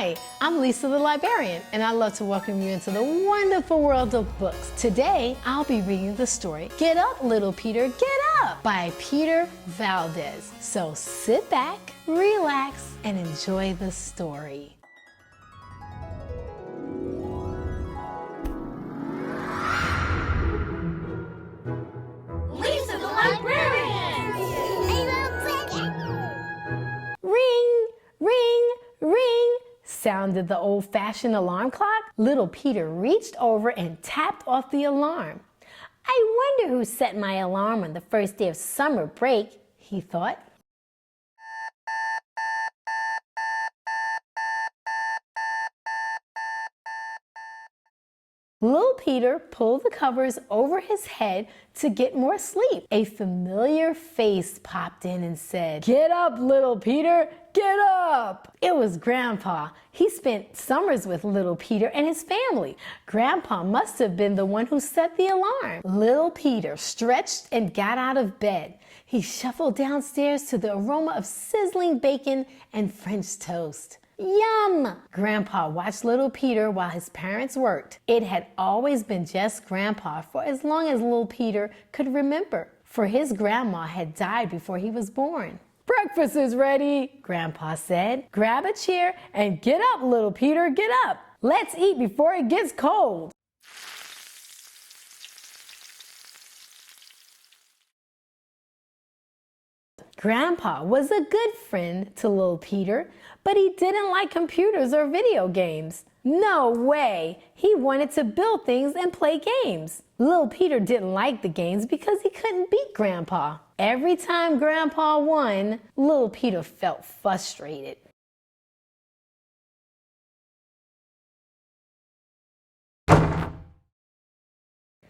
Hi, I'm Lisa the Librarian, and I'd love to welcome you into the wonderful world of books. Today, I'll be reading the story, Get Up, Little Peter, Get Up, by Peter Valdez. So sit back, relax, and enjoy the story. Lisa the Librarian! Ring, ring, ring, sounded the old-fashioned alarm clock. Little Peter reached over and tapped off the alarm. I wonder who set my alarm on the first day of summer break, he thought. Lil Peter pulled the covers over his head to get more sleep. A familiar face popped in and said, "Get up, Little Peter, get up!" It was Grandpa. He spent summers with Little Peter and his family. Grandpa must have been the one who set the alarm. Little Peter stretched and got out of bed. He shuffled downstairs to the aroma of sizzling bacon and French toast. Yum! Grandpa watched Little Peter while his parents worked. It had always been just Grandpa for as long as Little Peter could remember, for his grandma had died before he was born. "Breakfast is ready," Grandpa said. "Grab a chair and get up, Little Peter, get up. Let's eat before it gets cold." Grandpa was a good friend to Lil Peter, but he didn't like computers or video games. No way! He wanted to build things and play games. Lil Peter didn't like the games because he couldn't beat Grandpa. Every time Grandpa won, Lil Peter felt frustrated.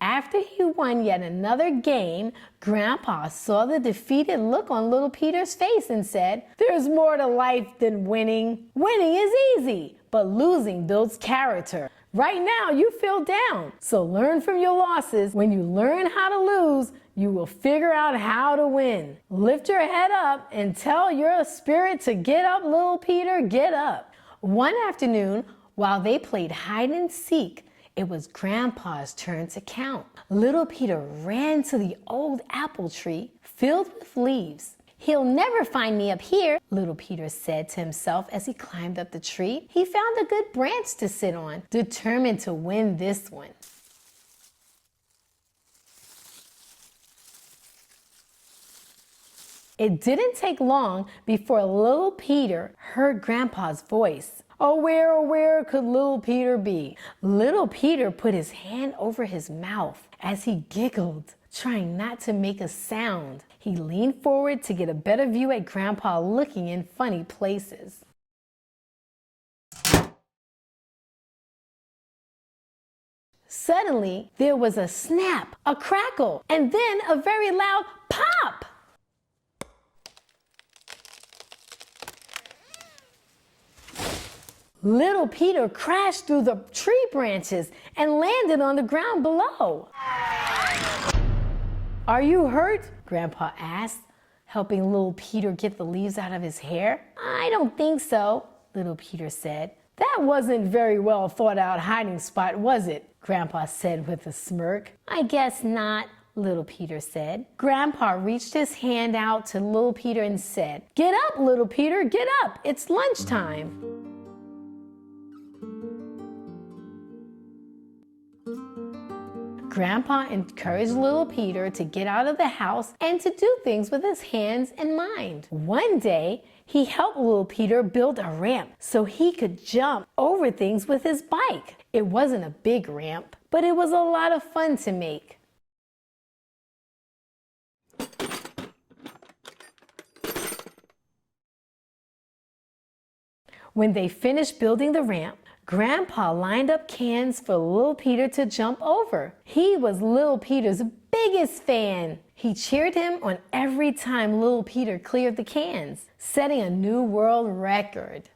After he won yet another game, Grandpa saw the defeated look on Little Peter's face and said, "There's more to life than winning. Winning is easy, but losing builds character. Right now you feel down, so learn from your losses. When you learn how to lose, you will figure out how to win. Lift your head up and tell your spirit to get up, Little Peter, get up." One afternoon, while they played hide and seek, it was Grandpa's turn to count. Little Peter ran to the old apple tree filled with leaves. "He'll never find me up here," Little Peter said to himself as he climbed up the tree. He found a good branch to sit on, determined to win this one. It didn't take long before Little Peter heard Grandpa's voice. Oh, where could Little Peter be? Little Peter put his hand over his mouth as he giggled, trying not to make a sound. He leaned forward to get a better view at Grandpa looking in funny places. Suddenly, there was a snap, a crackle, and then a very loud pop! Little Peter crashed through the tree branches and landed on the ground below. "Are you hurt?" Grandpa asked, helping Little Peter get the leaves out of his hair. "I don't think so," Little Peter said. "That wasn't very well thought out hiding spot, was it?" Grandpa said with a smirk. "I guess not," Little Peter said. Grandpa reached his hand out to Little Peter and said, "Get up, Little Peter, get up. It's lunchtime." Grandpa encouraged Little Peter to get out of the house and to do things with his hands and mind. One day, he helped Little Peter build a ramp so he could jump over things with his bike. It wasn't a big ramp, but it was a lot of fun to make. When they finished building the ramp, Grandpa lined up cans for Little Peter to jump over. He was Little Peter's biggest fan. He cheered him on every time Little Peter cleared the cans, setting a new world record.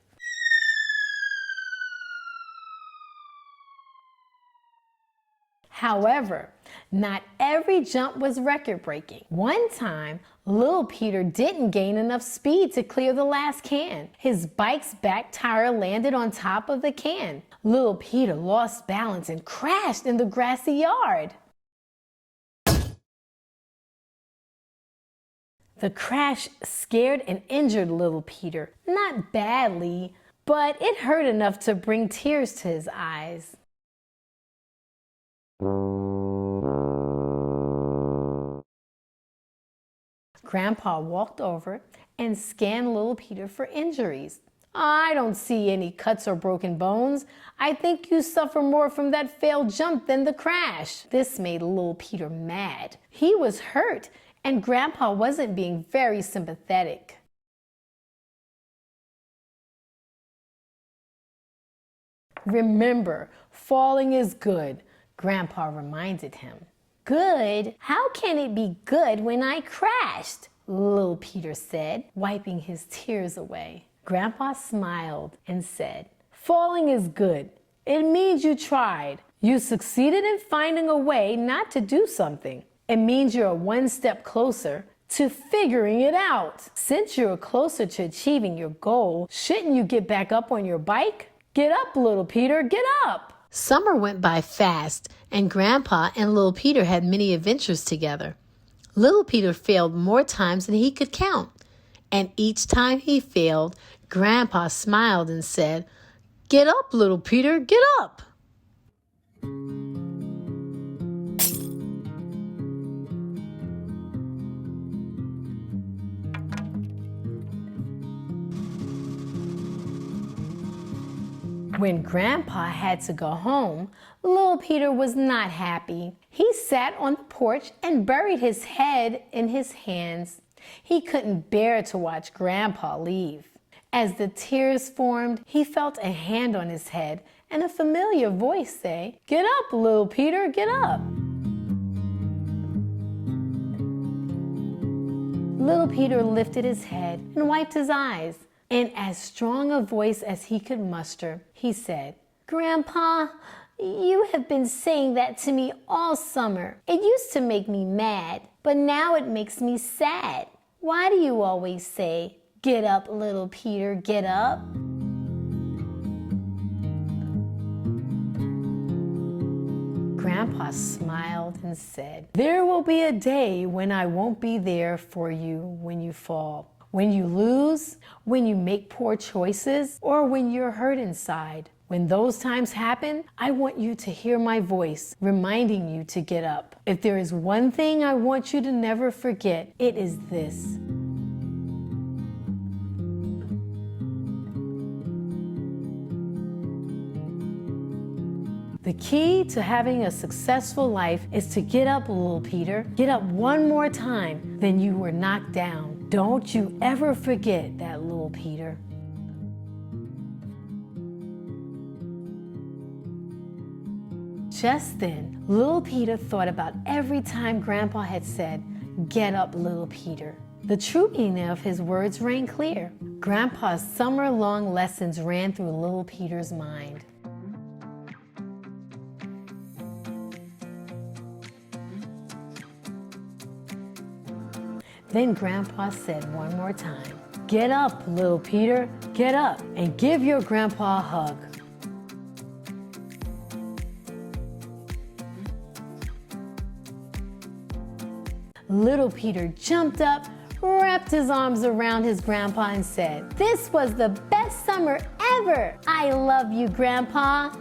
However, not every jump was record-breaking. One time, Lil Peter didn't gain enough speed to clear the last can. His bike's back tire landed on top of the can. Lil Peter lost balance and crashed in the grassy yard. The crash scared and injured Lil Peter, not badly, but it hurt enough to bring tears to his eyes. Grandpa walked over and scanned Lil Peter for injuries. I don't see any cuts or broken bones. I think you suffer more from that failed jump than the crash. This made Lil Peter mad. He was hurt, and Grandpa wasn't being very sympathetic. Remember, falling is good, Grandpa reminded him. Good? How can it be good when I crashed? Lil Peter said, wiping his tears away. Grandpa smiled and said, falling is good. It means you tried. You succeeded in finding a way not to do something. It means you're one step closer to figuring it out. Since you're closer to achieving your goal, shouldn't you get back up on your bike? Get up, Lil Peter, get up! Summer went by fast, and Grandpa and Lil Peter had many adventures together. Lil Peter failed more times than he could count, and each time he failed, Grandpa smiled and said, "Get up, Lil Peter, get up!" When Grandpa had to go home, Lil Peter was not happy. He sat on the porch and buried his head in his hands. He couldn't bear to watch Grandpa leave. As the tears formed, he felt a hand on his head and a familiar voice say, "Get up, Lil Peter, get up." Lil Peter lifted his head and wiped his eyes. In as strong a voice as he could muster, he said, "Grandpa, you have been saying that to me all summer. It used to make me mad, but now it makes me sad. Why do you always say, 'Get up, Lil Peter, get up'?" Grandpa smiled and said, "There will be a day when I won't be there for you when you fall. When you lose, when you make poor choices, or when you're hurt inside. When those times happen, I want you to hear my voice reminding you to get up. If there is one thing I want you to never forget, it is this. The key to having a successful life is to get up, Lil Peter. Get up one more time than you were knocked down. Don't you ever forget that, Lil Peter." Just then, Lil Peter thought about every time Grandpa had said, "Get up, Lil Peter." The true meaning of his words rang clear. Grandpa's summer-long lessons ran through Lil Peter's mind. Then Grandpa said one more time, "Get up, Lil Peter, get up and give your grandpa a hug." Lil Peter jumped up, wrapped his arms around his grandpa and said, "This was the best summer ever. I love you, Grandpa."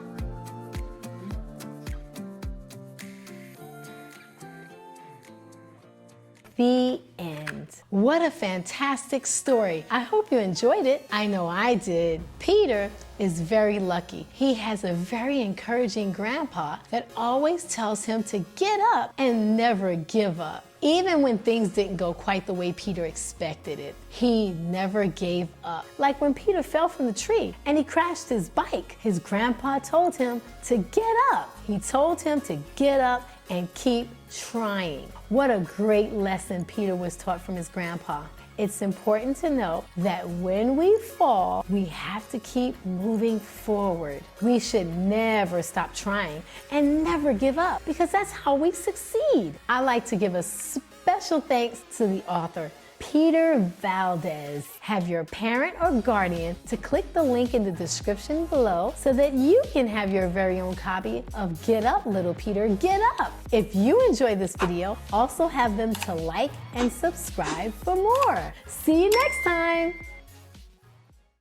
The end. What a fantastic story. I hope you enjoyed it. I know I did. Peter is very lucky. He has a very encouraging grandpa that always tells him to get up and never give up. Even when things didn't go quite the way Peter expected it, he never gave up. Like when Peter fell from the tree and he crashed his bike, his grandpa told him to get up. He told him to get up and keep trying. What a great lesson Peter was taught from his grandpa. It's important to know that when we fall, we have to keep moving forward. We should never stop trying and never give up because that's how we succeed. I like to give a special thanks to the author, Peter Valdez. Have your parent or guardian to click the link in the description below so that you can have your very own copy of Get Up, Little Peter, Get Up. If you enjoyed this video, also have them to like and subscribe for more. See you next time.